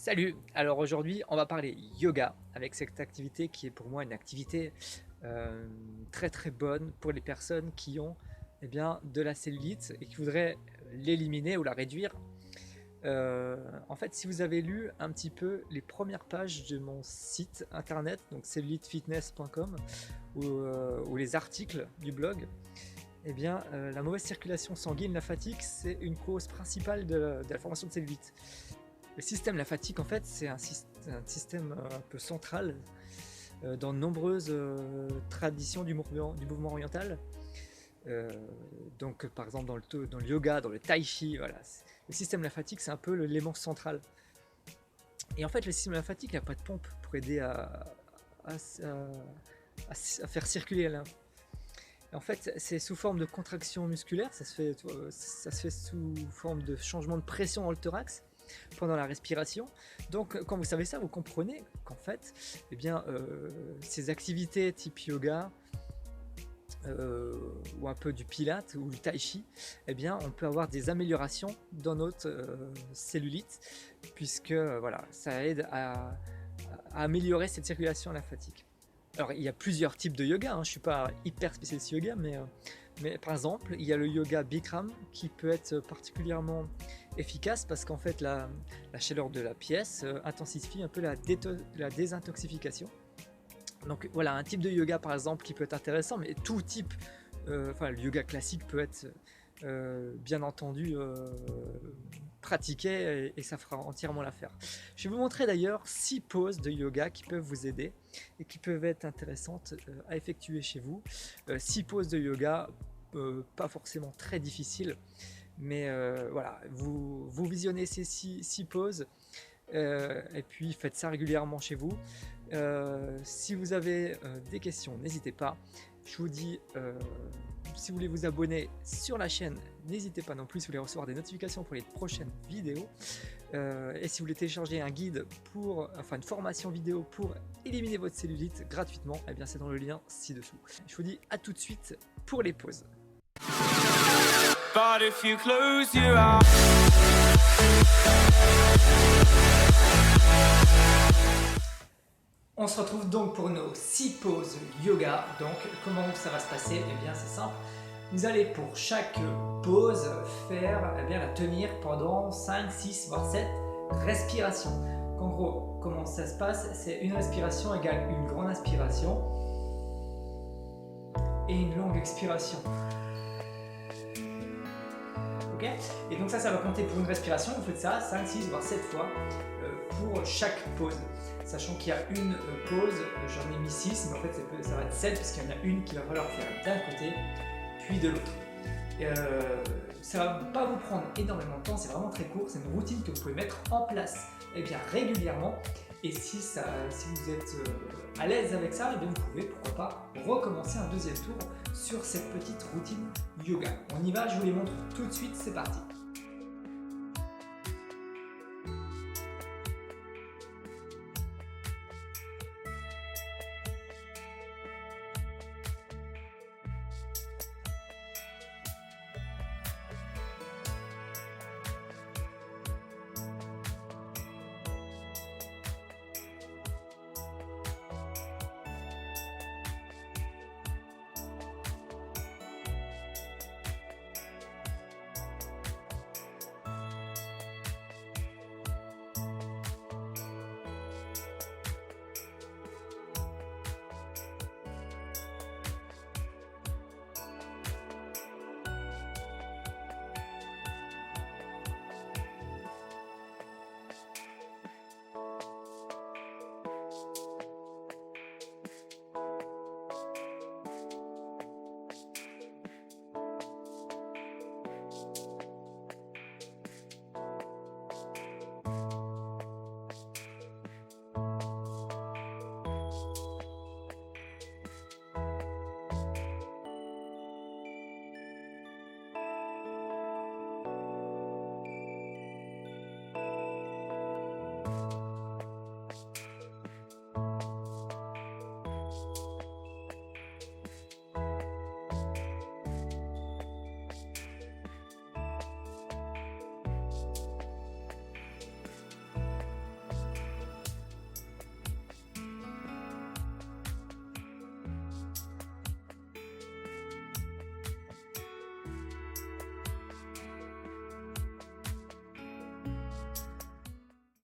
Salut! Alors aujourd'hui, on va parler yoga avec cette activité qui est pour moi une activité très très bonne pour les personnes qui ont de la cellulite et qui voudraient l'éliminer ou la réduire. En fait, si vous avez lu un petit peu les premières pages de mon site internet, donc cellulitefitness.com, ou les articles du blog, la mauvaise circulation sanguine, la fatigue, c'est une cause principale de la formation de cellulite. Le système lymphatique, en fait, c'est un système un peu central dans de nombreuses traditions du mouvement oriental. Donc, par exemple, dans le yoga, dans le tai chi, voilà. Le système lymphatique, c'est un peu l'élément central. Et en fait, le système lymphatique n'a pas de pompe pour aider à faire circuler la lymphe. Et en fait, c'est sous forme de contraction musculaire, ça se fait sous forme de changement de pression dans le thorax pendant la respiration. Donc quand vous savez ça, vous comprenez qu'en fait, ces activités type yoga ou un peu du pilate ou du tai chi, on peut avoir des améliorations dans notre cellulite, puisque voilà, ça aide à améliorer cette circulation lymphatique. Alors il y a plusieurs types de yoga, hein. Je ne suis pas hyper spécialiste yoga, mais par exemple il y a le yoga Bikram qui peut être particulièrement efficace parce qu'en fait la chaleur de la pièce intensifie un peu la désintoxification. Donc voilà un type de yoga par exemple qui peut être intéressant, mais tout type, le yoga classique peut être bien entendu pratiqué et ça fera entièrement l'affaire. Je vais vous montrer d'ailleurs 6 poses de yoga qui peuvent vous aider et qui peuvent être intéressantes à effectuer chez vous. 6 poses de yoga, pas forcément très difficiles, mais voilà, vous visionnez ces 6 poses et puis faites ça régulièrement chez vous. Si vous avez des questions, n'hésitez pas. Je vous dis, si vous voulez vous abonner sur la chaîne, n'hésitez pas non plus si vous voulez recevoir des notifications pour les prochaines vidéos. Et si vous voulez télécharger un guide une formation vidéo pour éliminer votre cellulite gratuitement, c'est dans le lien ci-dessous. Je vous dis à tout de suite pour les pauses. But if you close your eyes... On se retrouve donc pour nos 6 pauses yoga. Donc comment ça va se passer? C'est simple. Vous allez pour chaque pause faire la tenir pendant 5, 6 voire 7 respirations. En gros, comment ça se passe? C'est une respiration égale une grande inspiration et une longue expiration. Ok? Et donc ça va compter pour une respiration. Vous faites ça 5, 6 voire 7 fois pour chaque pause. Sachant qu'il y a une pause, j'en ai mis 6, mais en fait ça va être 7 parce qu'il y en a une qu'il va falloir faire d'un côté puis de l'autre. Ça va pas vous prendre énormément de temps, c'est vraiment très court, c'est une routine que vous pouvez mettre en place régulièrement. Et si vous êtes à l'aise avec ça, vous pouvez pourquoi pas recommencer un deuxième tour sur cette petite routine yoga. On y va, je vous les montre tout de suite, c'est parti.